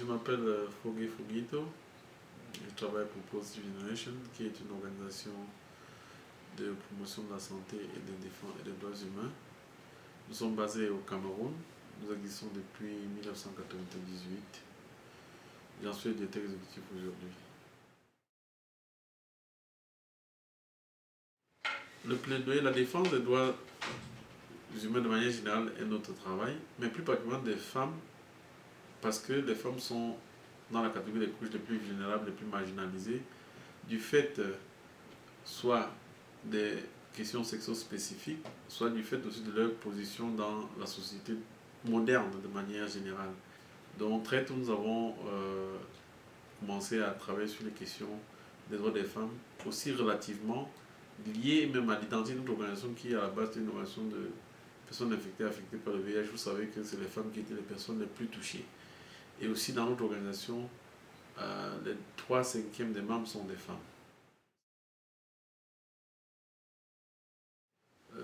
Je m'appelle Fogue Foguito. Je travaille pour Positive Generation, qui est une organisation de promotion de la santé et de défense et des droits humains. Nous sommes basés au Cameroun. Nous existons depuis 1998. J'en suis le directeur exécutif aujourd'hui. Le plaidoyer, la défense des droits humains de manière générale est notre travail, mais plus particulièrement des femmes, parce que les femmes sont dans la catégorie des couches les plus vulnérables, les plus marginalisées, du fait soit des questions sexo-spécifiques, soit du fait aussi de leur position dans la société moderne de manière générale. Donc très tôt, nous avons commencé à travailler sur les questions des droits des femmes, aussi relativement liées même à l'identité de notre organisation qui est à la base d'une organisation de personnes affectées par le VIH. Vous savez que c'est les femmes qui étaient les personnes les plus touchées. Et aussi dans notre organisation, les 3/5 des membres sont des femmes.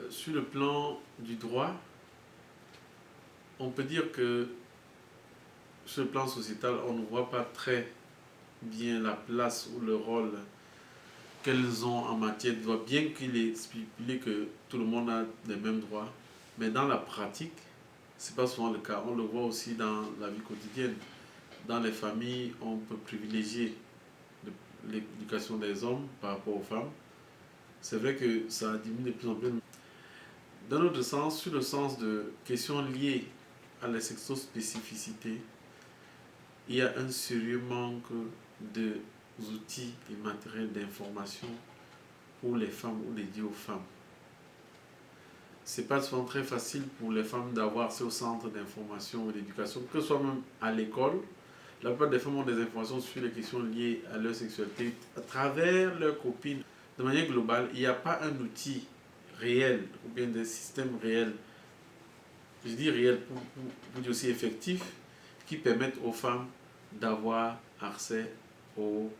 Sur le plan du droit, on peut dire que sur le plan sociétal, on ne voit pas très bien la place ou le rôle qu'elles ont en matière de droit, bien qu'il est stipulé que tout le monde a les mêmes droits. Mais dans la pratique, ce n'est pas souvent le cas. On le voit aussi dans la vie quotidienne. Dans les familles, on peut privilégier l'éducation des hommes par rapport aux femmes. C'est vrai que ça diminue de plus en plus. Dans notre sens, sur le sens de questions liées à la sexo-spécificité, il y a un sérieux manque d'outils et matériels d'information pour les femmes ou dédiés aux femmes. Ce n'est pas souvent très facile pour les femmes d'avoir accès aux centres d'information et d'éducation, que ce soit même à l'école. La plupart des femmes ont des informations sur les questions liées à leur sexualité à travers leurs copines. De manière globale, il n'y a pas un outil réel ou bien des systèmes réels, je dis réels pour dire aussi effectifs, qui permettent aux femmes d'avoir accès aux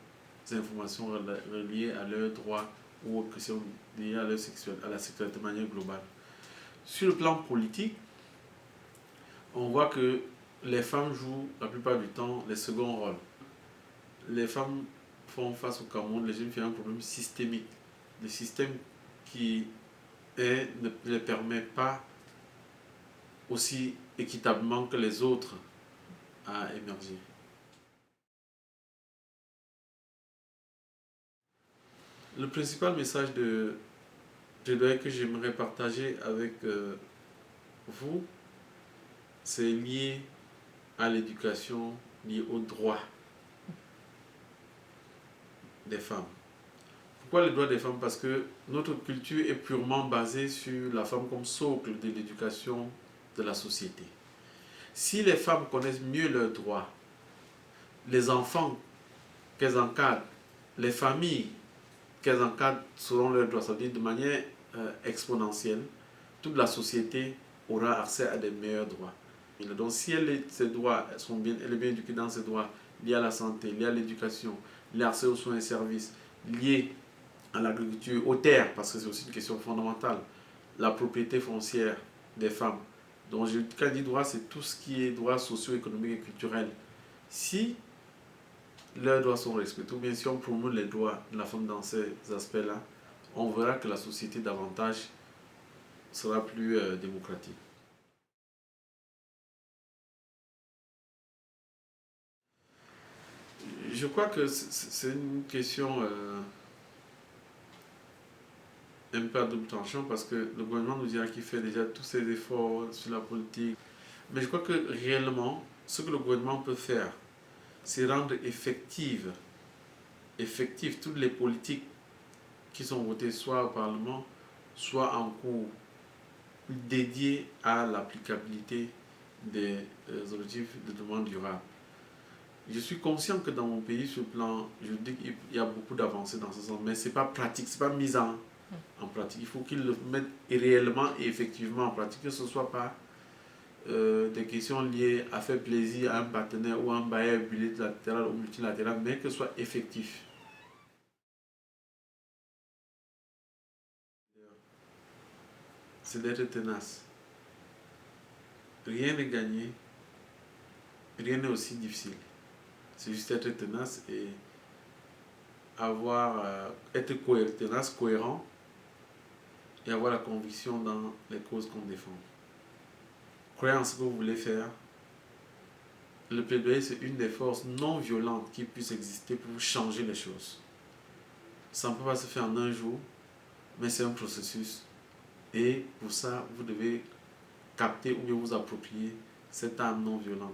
informations reliées à leurs droits ou aux questions liées à, à la sexualité de manière globale. Sur le plan politique, on voit que les femmes jouent la plupart du temps les seconds rôles. Les femmes font face au Cameroun, les jeunes filles ont un problème systémique. Le système qui ne les permet pas aussi équitablement que les autres à émerger. Le principal message de plaidoyer que j'aimerais partager avec vous, c'est lié à l'éducation, lié aux droits des femmes. Pourquoi les droits des femmes? Parce que notre culture est purement basée sur la femme comme socle de l'éducation de la société. Si les femmes connaissent mieux leurs droits, les enfants qu'elles encadrent, les familles qu'elles encadrent selon leurs droits, c'est-à-dire de manière exponentielle, toute la société aura accès à des meilleurs droits. Donc si ses droits elle est bien éduquée dans ses droits liés à la santé, liés à l'éducation, liés à l'accès aux soins et services, liés à l'agriculture, aux terres, parce que c'est aussi une question fondamentale, la propriété foncière des femmes. Donc quand je dis droit, c'est tout ce qui est droits socio-économiques et culturels. Si leurs droits sont respectés, ou bien si on promeut les droits de la femme dans ces aspects-là, on verra que la société davantage sera plus démocratique. Je crois que c'est une question un peu à double tranchant parce que le gouvernement nous dira qu'il fait déjà tous ses efforts sur la politique. Mais je crois que réellement, ce que le gouvernement peut faire, c'est rendre effectives toutes les politiques qui sont votées soit au Parlement, soit en cours, dédiées à l'applicabilité des objectifs de développement durable. Je suis conscient que dans mon pays, sur le plan juridique, il y a beaucoup d'avancées dans ce sens, mais ce n'est pas pratique, ce n'est pas mis en pratique. Il faut qu'ils le mettent réellement et effectivement en pratique, que ce ne soit pas des questions liées à faire plaisir à un partenaire ou à un bailleur bilatéral ou multilatéral, mais que ce soit effectif. C'est d'être tenace. Rien n'est gagné, rien n'est aussi difficile. C'est juste être tenace et être tenace, cohérent et avoir la conviction dans les causes qu'on défend. Croyez en ce que vous voulez faire. Le plaidoyer, c'est une des forces non violentes qui puisse exister pour changer les choses. Ça ne peut pas se faire en un jour, mais c'est un processus. Et pour ça, vous devez capter ou bien vous approprier cette arme non violente.